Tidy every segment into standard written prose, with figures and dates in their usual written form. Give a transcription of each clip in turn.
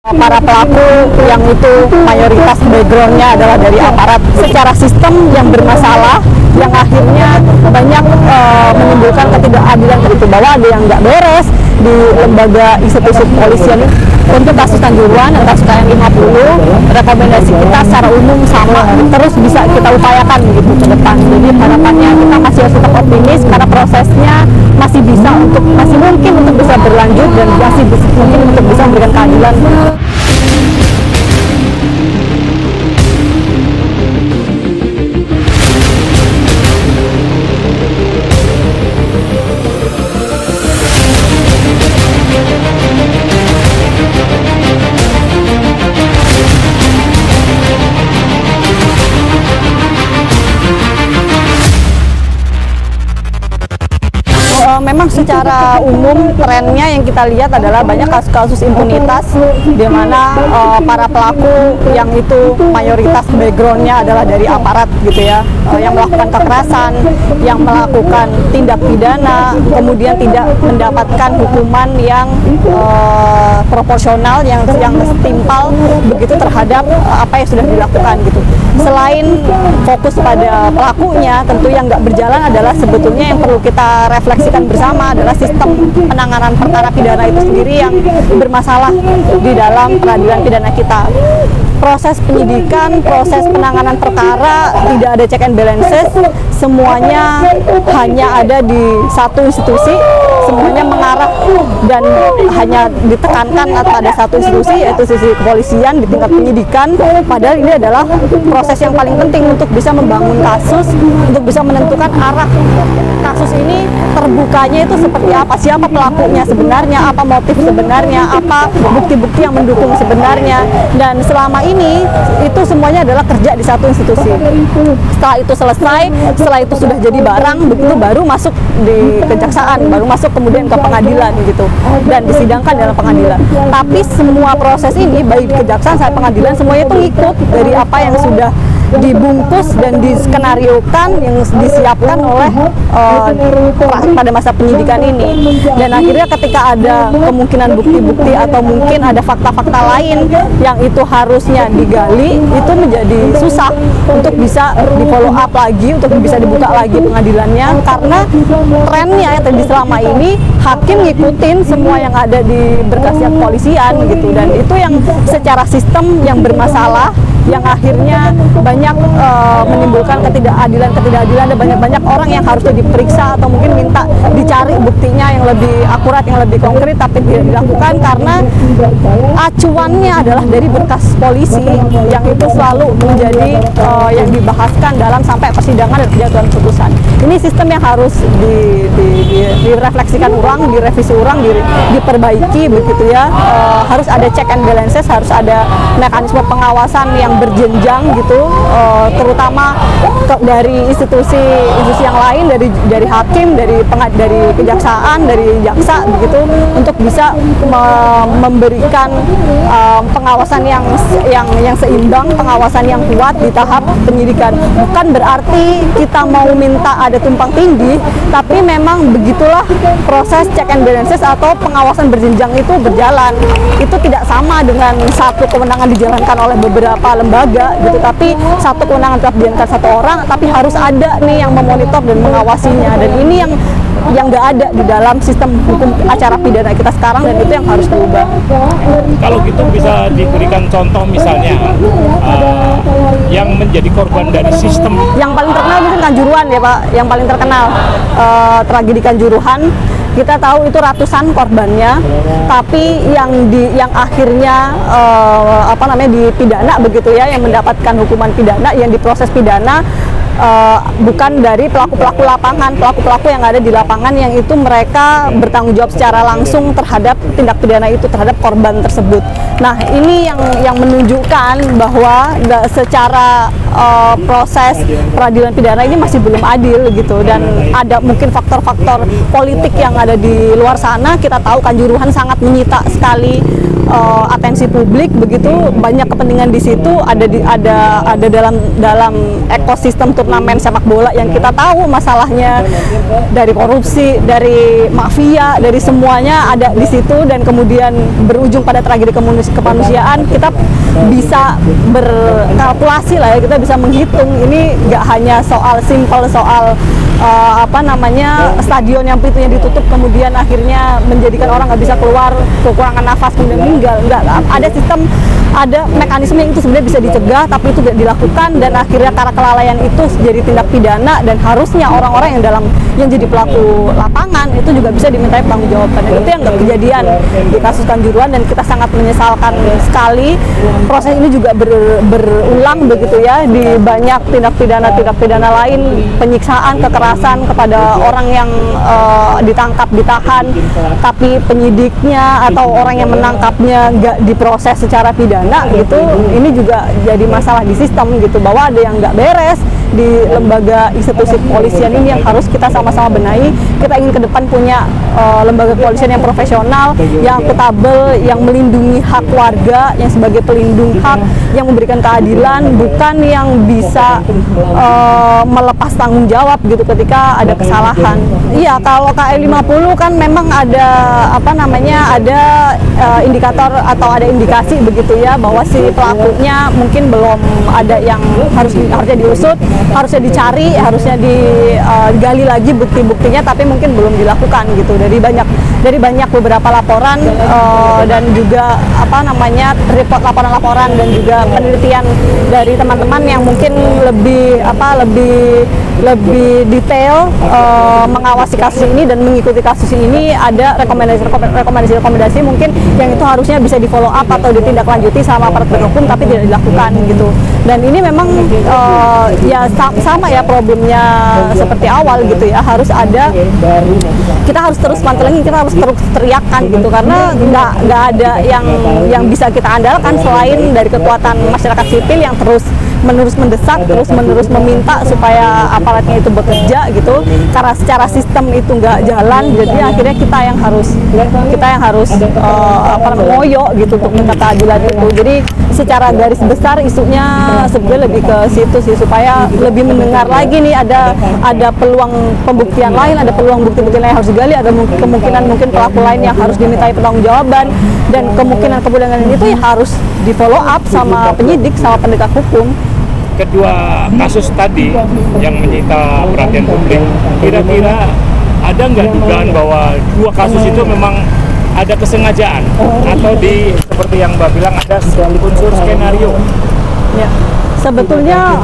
Para pelaku yang itu mayoritas backgroundnya adalah dari aparat secara sistem yang bermasalah, yang akhirnya banyak menimbulkan ketidakadilan bahwa ada yang nggak beres di lembaga institusi kepolisian. Untuk kasus Kanjuruhan dan kasus KM 50, rekomendasi kita secara umum sama, terus bisa kita upayakan gitu ke depan. Jadi harapannya kita masih harus tetap optimis karena prosesnya masih mungkin untuk bisa berlanjut dan masih mungkin untuk bisa memberikan keadilan. Memang secara umum trennya yang kita lihat adalah banyak kasus-kasus impunitas di mana para pelaku yang itu mayoritas backgroundnya adalah dari aparat gitu ya, yang melakukan kekerasan, yang melakukan tindak pidana, kemudian tidak mendapatkan hukuman yang proporsional, yang setimpal begitu terhadap apa yang sudah dilakukan gitu. Selain fokus pada pelakunya, tentu yang nggak berjalan adalah sebetulnya yang perlu kita refleksikan bersama adalah sistem penanganan perkara pidana itu sendiri yang bermasalah di dalam peradilan pidana kita. Proses penyidikan, proses penanganan perkara tidak ada check and balances, semuanya hanya ada di satu institusi, semuanya mengarah dan hanya ditekankan pada satu institusi, yaitu institusi kepolisian di tingkat penyidikan, padahal ini adalah proses yang paling penting untuk bisa membangun kasus, untuk bisa menentukan arah kasus ini terbukanya itu seperti apa, siapa pelakunya sebenarnya, apa motif sebenarnya, apa bukti-bukti yang mendukung sebenarnya, dan selama ini itu semuanya adalah kerja di satu institusi. Setelah itu selesai, setelah itu sudah jadi barang, begitu baru masuk di kejaksaan, baru masuk kemudian ke pengadilan gitu, dan disidangkan dalam pengadilan. Tapi semua proses ini baik kejaksaan sampai pengadilan semuanya itu ikut dari apa yang sudah dibungkus dan diskenariokan yang disiapkan oleh pada masa penyidikan ini. Dan akhirnya ketika ada kemungkinan bukti-bukti atau mungkin ada fakta-fakta lain yang itu harusnya digali, itu menjadi susah untuk bisa di follow up lagi, untuk bisa dibuka lagi pengadilannya, karena trennya yang tadi selama ini hakim ngikutin semua yang ada di berkasnya kepolisian gitu, dan itu yang secara sistem yang bermasalah, yang akhirnya banyak menimbulkan ketidakadilan dan banyak orang yang harusnya diperiksa atau mungkin minta dicari buktinya yang lebih akurat, yang lebih konkret, tapi tidak dilakukan karena acuannya adalah dari berkas polisi yang itu selalu menjadi yang dibahaskan dalam sampai persidangan dan penjatuhan putusan. Ini sistem yang harus direfleksikan ulang, direvisi ulang, diperbaiki begitu ya. Harus ada check and balances, harus ada mekanisme pengawasan yang berjenjang gitu, terutama dari institusi yang lain, dari hakim, dari kejaksaan, dari jaksa begitu, untuk bisa memberikan pengawasan yang seimbang, pengawasan yang kuat di tahap penyidikan. Bukan berarti kita mau minta ada tumpang tindih, tapi memang begitulah proses check and balances atau pengawasan berjenjang itu berjalan. Itu tidak sama dengan satu kewenangan dijalankan oleh beberapa lembaga gitu, tapi satu kewenangan tetap dijalankan satu orang, tapi harus ada nih yang memonitor dan mengawasinya, dan ini yang nggak ada di dalam sistem hukum acara pidana kita sekarang, dan itu yang harus diubah. Kalau gitu bisa diberikan contoh misalnya yang menjadi korban dari sistem. Yang paling terkenal mungkin Kanjuruhan ya Pak, yang paling terkenal tragedi Kanjuruhan. Kita tahu itu ratusan korbannya, tapi yang akhirnya dipidana begitu ya, yang mendapatkan hukuman pidana, yang diproses pidana bukan dari pelaku-pelaku lapangan, pelaku-pelaku yang ada di lapangan, yang itu mereka bertanggung jawab secara langsung terhadap tindak pidana itu, terhadap korban tersebut. Nah, ini yang menunjukkan bahwa secara proses peradilan pidana ini masih belum adil gitu, dan ada mungkin faktor-faktor politik yang ada di luar sana. Kita tahu Kanjuruhan sangat menyita sekali atensi publik begitu, banyak kepentingan di situ, ada dalam ekosistem turnamen sepak bola yang kita tahu masalahnya dari korupsi, dari mafia, dari semuanya ada di situ, dan kemudian berujung pada tragedi kemanusiaan. Kita bisa berkalkulasi lah ya, kita bisa menghitung ini nggak hanya soal simpel soal stadion yang pintunya ditutup kemudian akhirnya menjadikan orang nggak bisa keluar, kekurangan nafas kemudian meninggal. Enggak, ada sistem, ada mekanisme yang itu sebenarnya bisa dicegah tapi itu tidak dilakukan, dan akhirnya karena kelalaian itu jadi tindak pidana, dan harusnya orang-orang yang jadi pelaku lapangan itu juga bisa dimintai pertanggungjawaban. Dan itu yang nggak kejadian di kasus Kanjuruhan, dan kita sangat menyesalkan sekali proses ini juga berulang begitu ya di banyak tindak pidana lain, penyiksaan, kekerasan kepada orang yang ditangkap, ditahan, tapi penyidiknya atau orang yang menangkapnya nggak diproses secara pidana gitu. Ini juga jadi masalah di sistem gitu, bahwa ada yang nggak beres di lembaga institusi kepolisian ini yang harus kita sama-sama benahi. Kita ingin ke depan punya lembaga kepolisian yang profesional, yang akuntabel, yang melindungi hak warga, yang sebagai pelindung hak, yang memberikan keadilan, bukan yang bisa melepas tanggung jawab gitu ketika ada kesalahan. Iya, kalau KM 50 kan memang ada ada indikator atau ada indikasi begitu ya, bahwa si pelakunya mungkin belum ada yang harusnya diusut, harusnya dicari, harusnya digali lagi bukti-buktinya, tapi mungkin belum dilakukan gitu. Dari banyak beberapa laporan dan juga report laporan-laporan dan juga penelitian dari teman-teman yang mungkin lebih detail mengawasi kasus ini dan mengikuti kasus ini, ada rekomendasi mungkin yang itu harusnya bisa di follow up atau ditindaklanjuti sama aparat penegak hukum, tapi tidak dilakukan gitu. Dan ini memang ya sama ya problemnya seperti awal gitu ya, harus ada, kita harus terus pantengin, kita harus terus teriakkan gitu, karena nggak ada yang bisa kita andalkan selain dari kekuatan masyarakat sipil yang terus menerus mendesak, terus menerus meminta supaya aparatnya itu bekerja gitu. Karena secara sistem itu nggak jalan, jadi akhirnya kita yang harus ngoyo gitu untuk minta keadilan itu. Jadi secara garis besar isunya sebenarnya lebih ke situ sih, supaya lebih mendengar lagi nih, ada peluang pembuktian lain, ada peluang bukti-bukti lain yang harus digali, ada kemungkinan mungkin pelaku lain yang harus dimintai pertanggungjawaban, dan kemungkinan itu ya harus di follow up sama penyidik, sama penegak hukum. Kedua kasus tadi yang menyita perhatian publik, kira-kira ada nggak dugaan bahwa dua kasus itu memang ada kesengajaan atau seperti yang Mbak bilang ada unsur skenario? Ya, sebetulnya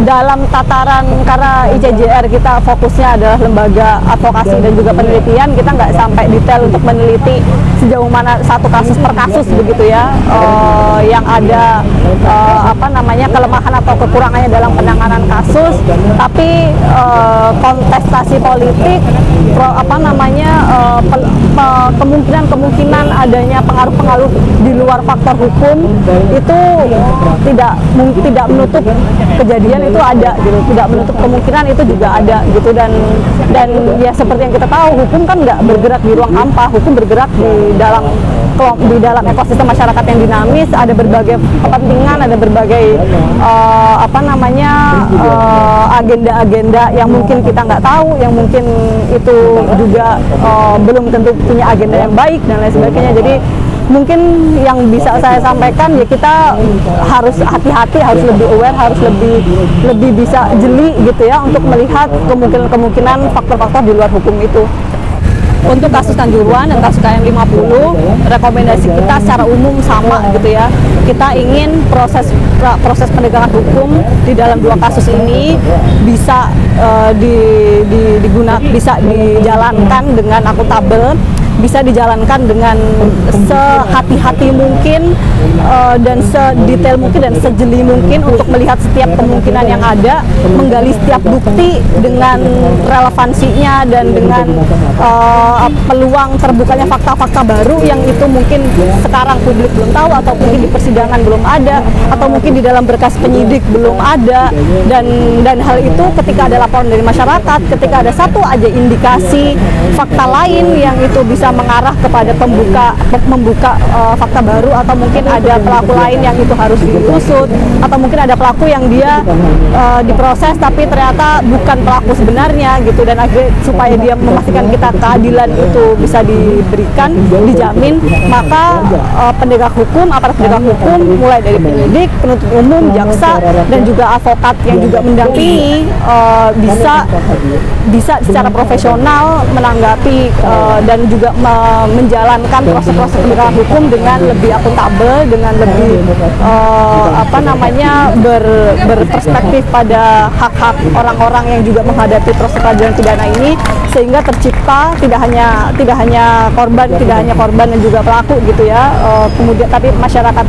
dalam tataran, karena ICJR kita fokusnya adalah lembaga advokasi dan juga penelitian, kita nggak sampai detail untuk meneliti sejauh mana satu kasus per kasus begitu ya, yang ada kelemahan atau kekurangannya dalam penanganan kasus. Tapi kontestasi politik, kemungkinan adanya pengaruh-pengaruh di luar faktor hukum itu tidak menutup kejadian itu ada gitu, tidak menutup kemungkinan itu juga ada gitu. Dan ya seperti yang kita tahu, hukum kan nggak bergerak di ruang hampa, hukum bergerak di dalam ekosistem masyarakat yang dinamis, ada berbagai kepentingan, ada berbagai agenda-agenda yang mungkin kita nggak tahu, yang mungkin itu juga belum tentu punya agenda yang baik dan lain sebagainya. Jadi mungkin yang bisa saya sampaikan ya, kita harus hati-hati, harus lebih aware, harus lebih bisa jeli gitu ya untuk melihat kemungkinan faktor-faktor di luar hukum itu. Untuk kasus Kanjuruhan dan kasus KM 50, rekomendasi kita secara umum sama gitu ya. Kita ingin proses penegakan hukum di dalam dua kasus ini bisa bisa dijalankan dengan akuntabel, bisa dijalankan dengan sehati-hati mungkin dan sedetail mungkin dan sejeli mungkin untuk melihat setiap kemungkinan yang ada, menggali setiap bukti dengan relevansinya dan dengan peluang terbukanya fakta-fakta baru yang itu mungkin sekarang publik belum tahu, atau mungkin di persidangan belum ada, atau mungkin di dalam berkas penyidik belum ada. Dan hal itu ketika ada laporan dari masyarakat, ketika ada satu aja indikasi fakta lain yang itu bisa mengarah kepada membuka fakta baru, atau mungkin ada pelaku lain yang itu harus diusut, atau mungkin ada pelaku yang dia diproses tapi ternyata bukan pelaku sebenarnya gitu, dan akhirnya supaya dia memastikan kita keadilan itu bisa diberikan, dijamin, maka penegak hukum, aparat penegak hukum mulai dari penyidik, penuntut umum, jaksa, dan juga advokat yang juga mendampingi bisa secara profesional menanggapi dan juga menjalankan proses-proses penegakan hukum dengan lebih akuntabel, dengan lebih berperspektif pada hak-hak orang-orang yang juga menghadapi proses peradilan pidana ini, sehingga tercipta tidak hanya korban dan juga pelaku gitu ya, kemudian tapi masyarakat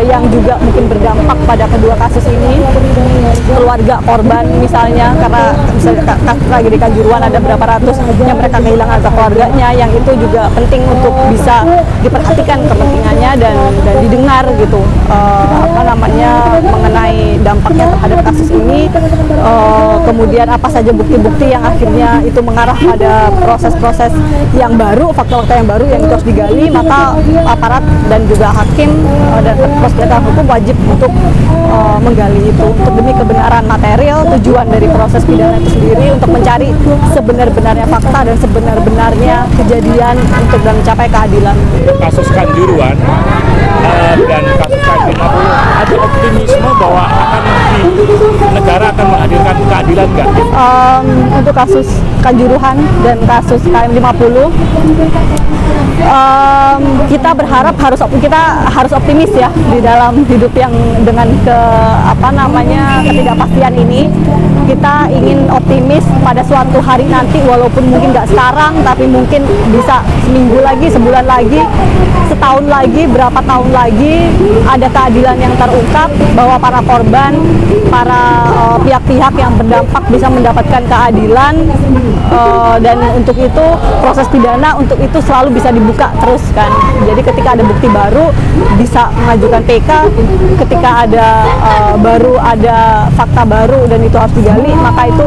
yang juga mungkin berdampak pada kedua kasus ini, keluarga korban misalnya, karena misalnya kasus tragedi Kanjuruhan ada berapa ratus yang mereka kehilangan anggota keluarganya, yang itu juga penting untuk bisa diperhatikan kepentingannya dan didengar gitu, mengenai dampaknya terhadap kasus ini, kemudian apa saja bukti-bukti yang akhirnya itu mengarah pada proses-proses yang baru, fakta-fakta yang baru yang itu harus digali, maka aparat dan juga hakim dan proses penegakan hukum wajib untuk menggali itu untuk demi kebenaran material, tujuan dari proses pidana itu sendiri untuk mencari sebenar-benarnya fakta dan sebenar-benarnya kejadian untuk dan mencapai keadilan. Kasus Kanjuruhan dan kasus KM50 ada optimisme bahwa negara akan menghadirkan keadilan nggak? Untuk kasus Kanjuruhan dan kasus KM50, kita berharap kita harus optimis ya di dalam hidup yang dengan ketidakpastian ini. Kita ingin optimis pada suatu hari nanti, walaupun mungkin nggak sekarang, tapi mungkin bisa seminggu lagi, sebulan lagi, setahun lagi, berapa tahun lagi ada keadilan yang terungkap, bahwa para korban, para pihak-pihak yang berdampak bisa mendapatkan keadilan, dan untuk itu proses pidana untuk itu selalu bisa dibuka terus kan. Jadi ketika ada bukti baru bisa mengajukan PK, ketika ada fakta baru dan itu harus digali, maka itu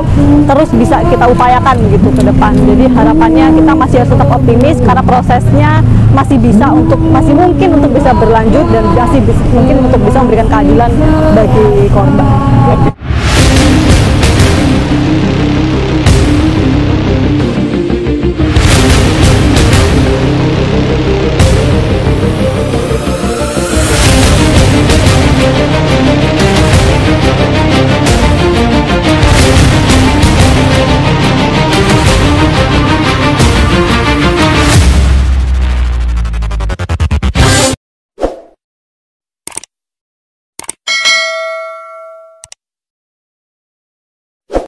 terus bisa kita upayakan gitu ke depan. Jadi harapannya kita masih harus tetap optimis karena prosesnya masih mungkin untuk bisa berlanjut dan masih mungkin untuk bisa memberikan keadilan bagi korban.